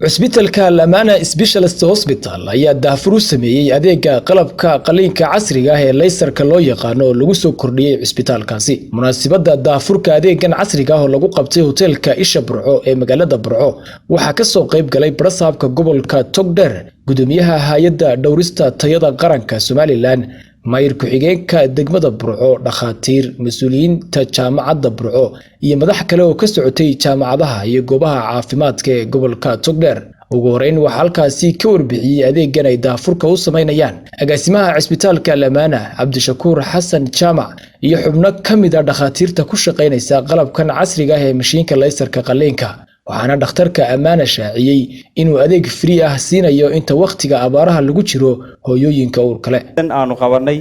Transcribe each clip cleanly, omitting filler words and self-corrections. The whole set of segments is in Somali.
cusbitaalka Lamana Specialist Hospital ayaa daafur u sameeyay adeega qalabka qaliinka casriga ah ee laysarka loo yaqaan oo lagu soo kordhiyay cusbitaalkaasi. Munaasabadda daafurka adeegan casriga ah oo lagu qabtay hoteelka Isha Burco ee magaalada Burco waxaa ka soo qayb galay Barasaabka gobolka Togdheer, gudoomiyaha hay'adda dhawrista tayada qaranka Somaliland, maayir ku-xigeenka degmada Burco, dhakhaatiir, mas'uuliyiinta jaamacadda Burco iyo madax kale oo ka socotay jaamacadaha iyo goobaha caafimaadka ee gobolka Togdheer. ugu horeyn waxa halkaasi ka warbixiyay adeegan ay daafurka u sameynayaan agaasimaha cusbitaalka Lamana Cabdishakuur Xasan Jaamac iyo xubno kamid ah dhakhaatiirta ku shaqeynaysa qalabkan casriga ah ee mashiinka laysarka qaliinka. waxaana dhakhtarka Amana shaaciyay inuu adeeg free ah siinayo inta waqtiga abaaraha lagu jiro hooyooyinka uur kale. aanu qabanay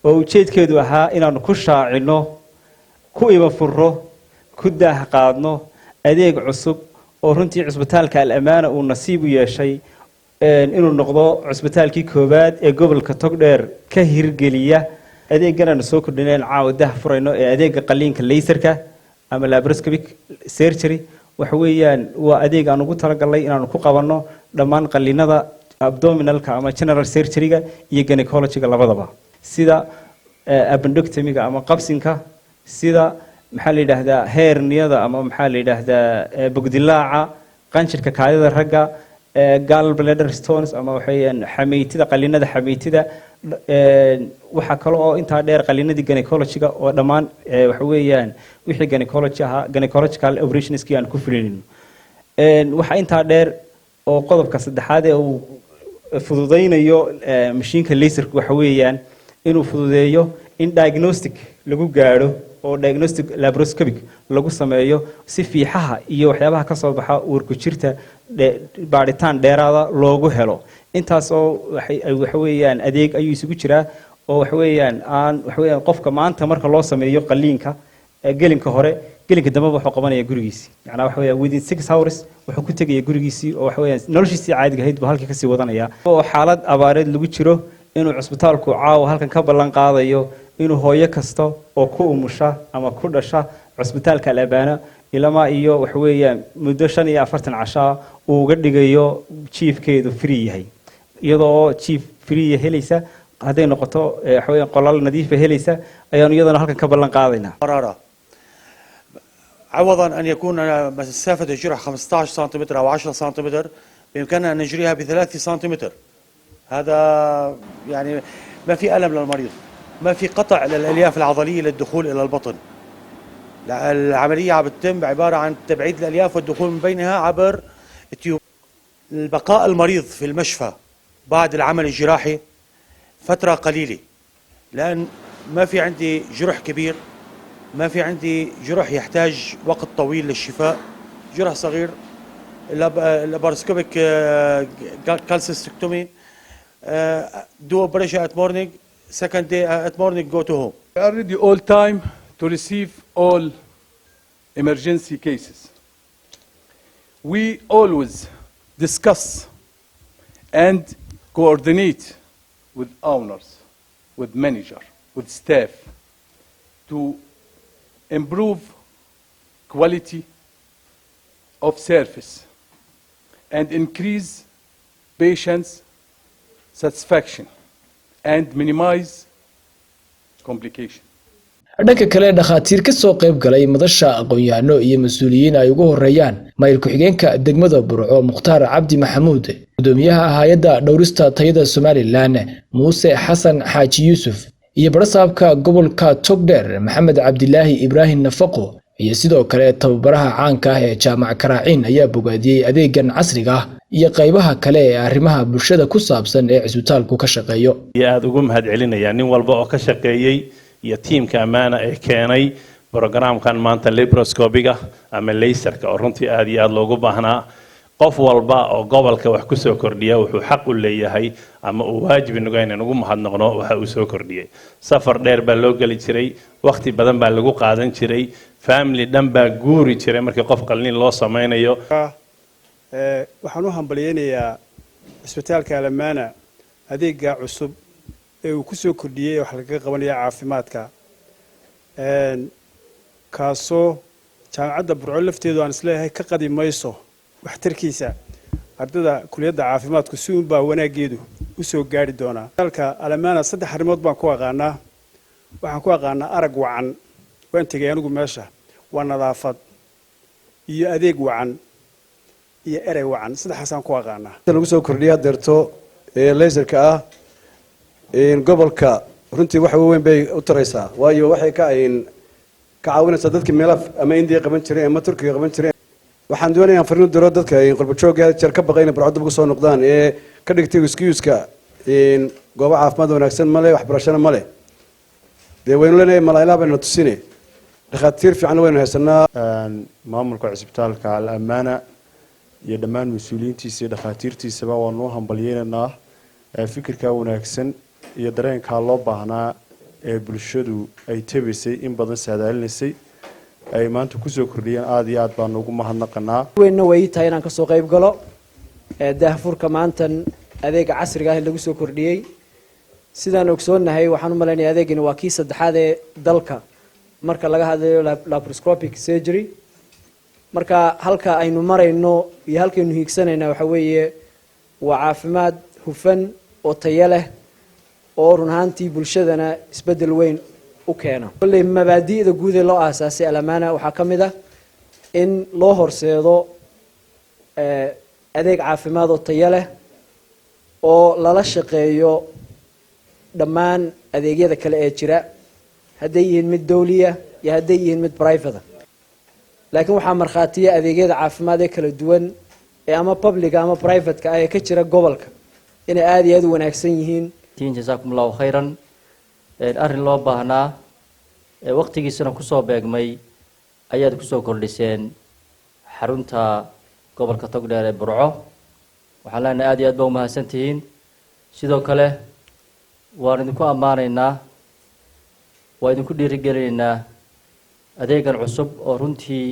oo ujeedkeedu ahaa inaanu ku shaacino ku iba furo ku daah qaadno adeeg cusub oo runtii cusbitaalka Amana uu nasiib u yeeshay inuu noqdo cusbitaalkii koobaad ee gobolka Togdheer ka hirgeliya adeegan aan soo kordhinay caawa daah furayno ee adeega qaliinka laserka ama laparoscopic surgery. waxa weeyaan waa adeeg aan ugu talagalay inaanu ku qabanno dhammaan qaliinada abdominalka ama general surgery-ga iyo gynecology-ga labadaba, sida appendectomy-ga ama qabsinka, sida maxaa la yiraahdaa hernia-da ama maxaa la yiraahdaa bogdilaaca, qanjirka kaadida ragga, gallbladder stones ama waxayaan xameetida qaliinada xameetida, waxa kale oo inta dheer qaliinadii gynecology-ga oo dhammaan waxa weeyaan wixii gynecological operations-ki aan ku fulinayno. waxa inta dheer oo qodobka saddexaad ee uu fududeynayo mashiinka laserka waxa weeyaan inuu fududeeyo in diagnostic lagu gaaro oo diagnostic laparoscopic lagu sameeyo si fiixaha iyo waxyaabaha ka soo baxa uurku jirta baaritaan dheeraada loogu helo. intaas oo waxa weeyaan adeeg ayuu isugu jiraa oo waxa weeyaan qofka maanta marka loo sameeyo qaliinka gelinka hore gelinka dambe wuxuu qabanaya gurigiisa, macna waxa weeyaan within 6 hours wuxuu ku tagaya gurigiisa oo waxa weeyaan noloshiisa caadiga ahayd buu halka ka sii wadanaya. oo xaalad abaareed lagu jiro inuu cusbitaalku caawa halkan ka ballan qaadayo inuu hooyo kasta oo ku umusha ama ku dhasha cusbitaalka Lamana ilaa iyo waxa weeyaan muddo 45 casha uu uga dhigayo chiefkeedu free yahay, iyadoo chief free helaysa haday noqoto waxa weeyaan qolal nadiif ah helaysa ayaanu iyadana halkan ka ballan qaadaynaa. عوضا أن يكون مسافة الجرح 15 سنتيمتر أو 10 سنتيمتر بإمكاننا أن نجريها ب3 سنتيمتر. هذا يعني ما في ألم للمريض، ما في قطع للألياف العضلية للدخول إلى البطن. العملية عم تتم عبارة عن تبعيد الألياف والدخول من بينها عبر التيوب. البقاء المريض في المشفى بعد العمل الجراحي فترة قليلة، لأن ما في عندي جرح كبير، ما في عندي جرح يحتاج وقت طويل للشفاء. جرح صغير لابارسكوبيك calcicectomy, do operation at morning, second day at morning go to home. We are ready all time to receive all emergency cases. We always discuss and coordinate with owners, with manager, with staff to improve quality of service and increase patients' satisfaction and minimize complication. dhanka kale dhakhaatiir ka soo qayb galay madasha aqoon-yahano iyo mas'uuliyiin ay ugu horeeyaan maayir ku-xigeenka degmada Burco Mukhtaar Cabdi Maxamuud, gudoomiyaha hay'adda dhawrista tayada Somaliland Muuse Xasan Xaaji Yuusuf iyo Barasaabka gobolka Togdheer Maxamed Cabdilaahi Ibraahim Nafaqo iyo sidoo kale tababaraha caanka ah ee jaamac Karaacin ayaa bogaadiyay adeegan casriga ah iyo qaybaha kale ee arrimaha bulshada ku saabsan ee cusbitaalku ka shaqeeyo. aad ugu mahadcelinaya nin walba oo ka shaqeeyay iyo tiimka Amana ee keenay programkan maanta laparoscopiga ama laserka oo runtii aad iyo aad loogu baahnaa. qof walba oo gobolka wax ku soo kordhiya wuxuu xaq u leeyahay ama uu waajib inaga inaan ugu mahadnaqno waxa uu soo kordhiyay. safar dheer baa loo gali jiray, waqti badan baa lagu qaadan jiray, family dhan baa guuri jiray markii qof qalliin loo sameynayo. waxaan u hambaliyaynayaa cusbitaalka Lamana adeega cusub ee uu ku soo kordhiyay wax laga qabanayo caafimaadka kaasoo jaamacadda Burco lafteedu aan isleeyahay ka qadimayso waxtarkiisa ardayda kuliyadda caafimaadku si uun baa wanaageedu u soo gaari doonaa dalka Alamaana 3 arrimood baan ku aqaanaa waxaan ku aqaanaa arag wacan waan tagay anigu meesha waa nadaafad iyo adeeg wacan iyo erey wacan saddexaasaan ku aqaanaa lagu soo kordhiyaa deerto laserka ah gobolka runtii wax weyn bay u taraysaa waayo waxay ka caawinaysaa dadka meelaha ama India qaban jireen ama Turkiga qaban jireen waxaan doonayaa fariin diro dadka qurbo joogga jar ka baqayna barcad ugu soo noqdaan ka dhigtay excuse-ka goobo caafimaad wanaagsan ma leh waxbarashada ma leh waynu leenahay malaa'ilaa bayna tusinay dhakhaatiir fiican waynu haysanaa maamulka cisbitaalka Al-Amaana iyo dhammaan mas'uuliyiintiisa iyo dhakhaatiirtiisaba waanu hambalyeynaa fikirka wanaagsan iyo dareenka loo baahnaa ee bulshadu ay tabaysay in badan saadaalinaysay ay maanta ku soo kordhiyeen aad iyo aad baan ugu mahadnaqanaa weyna way tahay inaan ka soo qayb galo daahfurka maantan adeega casriga ah lagu soo kordhiyay sidaan ogsoonahay waxaan u maleynayaa adeegani waa kii saddexaad ee dalka marka laga hadlayo laparoscopic surgery marka halka aynu marayno iyo halkaynu hiigsanayna waxa weeye waa caafimaad hufan oo tayo leh oo run ahaantii bulshadana isbedel weyn u keeno kulli mabaadi'da guud ee loo aasaasay Al-Amaana waxaa ka mid ah in loo horseedo adeeg caafimaad oo tayo leh oo lala shaqeeyo dhammaan adeegyada kale ee jira hadday yihiin mid dawliya iyo hadday yihiin mid private laakiin waxaa markhaatiya adeegyada caafimaad ee kala duwan ee ama public ama private ka ay ka jira gobolka inay aad iyo aad u wanaagsan yihiin jazakumullahu khayran arrin loo baahnaa waqtigiisana ku soo beegmay ayaad ku soo kordhiseen xarunta gobolka Togdheer ee Burco waxaan leenahay aad iyo aad baa u mahadsantihiin sidoo kale waan idinku ammaanaynaa waa idinku dhiirigelinaynaa adeegan cusub oo runtii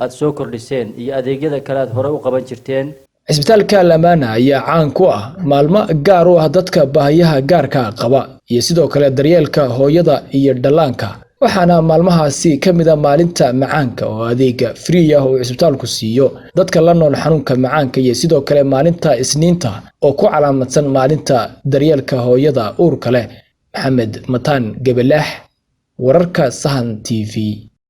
aad soo kordhiseen iyo adeegyada kale aad hore u qaban jirteen cisbitaalka Al-Amaana ayaa caan ku ah maalmo gaar u ah dadka baahiyaha gaarka qaba iyo sidoo kale daryeelka hooyada iyo dhallaanka waxaana maalmahaasi ka mid ah maalinta macaanka oo adeega free ah oo cisbitaalku siiyo dadka la nool xanuunka macaanka iyo sidoo kale maalinta Isniinta oo ku calaamadsan maalinta daryeelka hooyada uurka leh Maxamed Mataan Gabalaax wararka Sahan TV